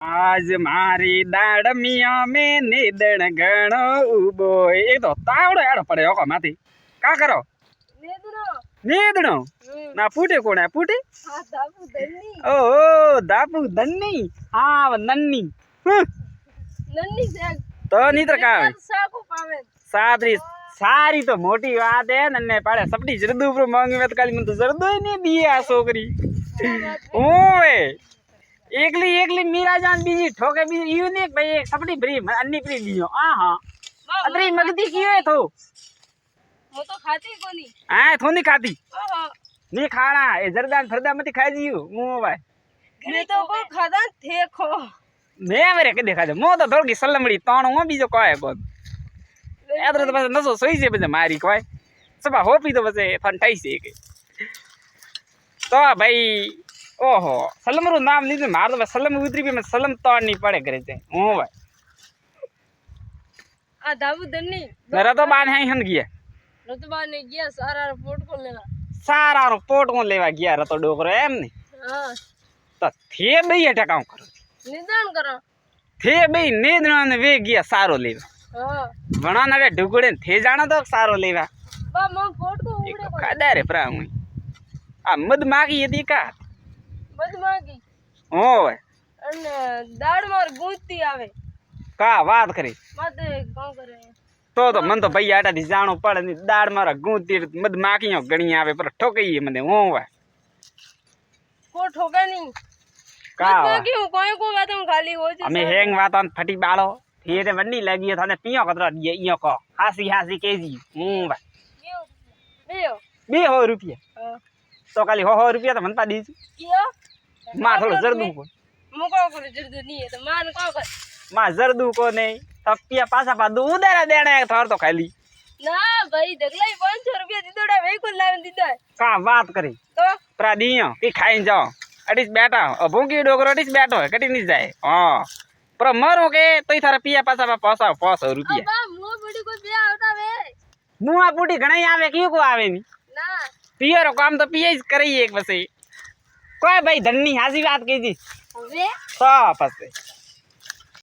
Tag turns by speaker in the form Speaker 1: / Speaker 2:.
Speaker 1: आज मारी दाड़मिया में निदण गणो उबो ए तो तावड़ो एड़ो पड़े ओको माथी का करो नीदणो ना फूटे कोण है फूटे ओ दापू दन्नी हां नन्नी
Speaker 2: नन्नी से
Speaker 1: तो नीतर का
Speaker 2: साको पावे
Speaker 1: सादरी सारी तो मोटी बात है नन्ने पाड़े सबडी जरदू पर मांगी मत काली मन तो जरदो ही नहीं दिए आ छोकरी ओए एकली एकली मीरा जान बीजी ठोके बीजी यू ने भाई एक सबडी भरी अन्नी प्री दियो आ हां अदरी मगदी कियो है तो
Speaker 2: मो तो खाती कोनी
Speaker 1: हां थोनी खाती
Speaker 2: ओहो
Speaker 1: नी खाना ए जरदान फरदा मत खाई जियो मु भाई
Speaker 2: मैं तो को खादा थे खो
Speaker 1: मैं मेरे के देखा दे मो तो थोड़ी सलमड़ी ताणो हो बीजो कोय कोन एदरो तो बस नसो सोई जे बजे मारी कोय सबा होपी तो बसे फन थाई से के तो भाई ओहो सलमरू नाम लीधे मार तो सलम उतरी पे मैं सलम तोड़नी पड़े करे थे ओ भाई
Speaker 2: आ दाबू दन्नी
Speaker 1: मेरा तो बान है हन गया
Speaker 2: रतबा ने गया सारा रिपोर्ट को लेवा
Speaker 1: सारा रिपोर्ट को लेवा गया रतो डोकरो एम ने
Speaker 2: हां
Speaker 1: तो थे बई अटकाऊ करो
Speaker 2: निदान करो
Speaker 1: थे बई नेदणो ने वे गया सारो लेवा
Speaker 2: हां
Speaker 1: वणा ने ढुकड़े थे जानो तो सारो लेवा
Speaker 2: बा मो फोट को उड़े को
Speaker 1: कादा रे प्रा हुई आ मद मागी यदि का
Speaker 2: बदमागी
Speaker 1: ओए
Speaker 2: અને દાડ માર ગૂંચતી આવે
Speaker 1: का बात करे
Speaker 2: માતે કામ કરે
Speaker 1: तो मन तो भई आटा दी जानो पड़े नी दाड़ मारा गूंती मद माकियो गणी आवे पर ठोकई मने ओ वा
Speaker 2: को ठोका नहीं
Speaker 1: का
Speaker 2: बाकी हूं कोई को बात हम खाली हो जे
Speaker 1: हमें हेंग वातन फटी बालो फिर वन्नी लगी थाने पियो कतरा दिए इयो को हासी हासी केजी वा
Speaker 2: बेयो
Speaker 1: बे हो रुपया
Speaker 2: हां
Speaker 1: तो खाली हो रुपया तो मनता दी
Speaker 2: कियो
Speaker 1: मां थोड़ो जरदू को
Speaker 2: मुको को जर्द नहीं है तो मान को कर
Speaker 1: मां जरदू को नहीं थपिया पासा पा दू उधर देना एक थोर तो खाली
Speaker 2: ना भाई दगलाई 500 रुपया दीदोड़ा वे को लावन दीदा
Speaker 1: का बात करे
Speaker 2: तो
Speaker 1: प्रा दियो की खाई जाओ अडिस बैठा भूंगी डोगरो अडिस बैठो है कटी नहीं जाए हां पर मरो के तो थारा पिया पासा पा पासा 500 रुपया
Speaker 2: बा मो बड़ी को बिया होता वे
Speaker 1: मुआ बूटी घणी आवे क्यों को आवे नी
Speaker 2: ना
Speaker 1: पियरो काम तो पिए ही करे एक बसे कोई भाई धन्नी हाजी बात कीजी
Speaker 2: वे
Speaker 1: सब पसे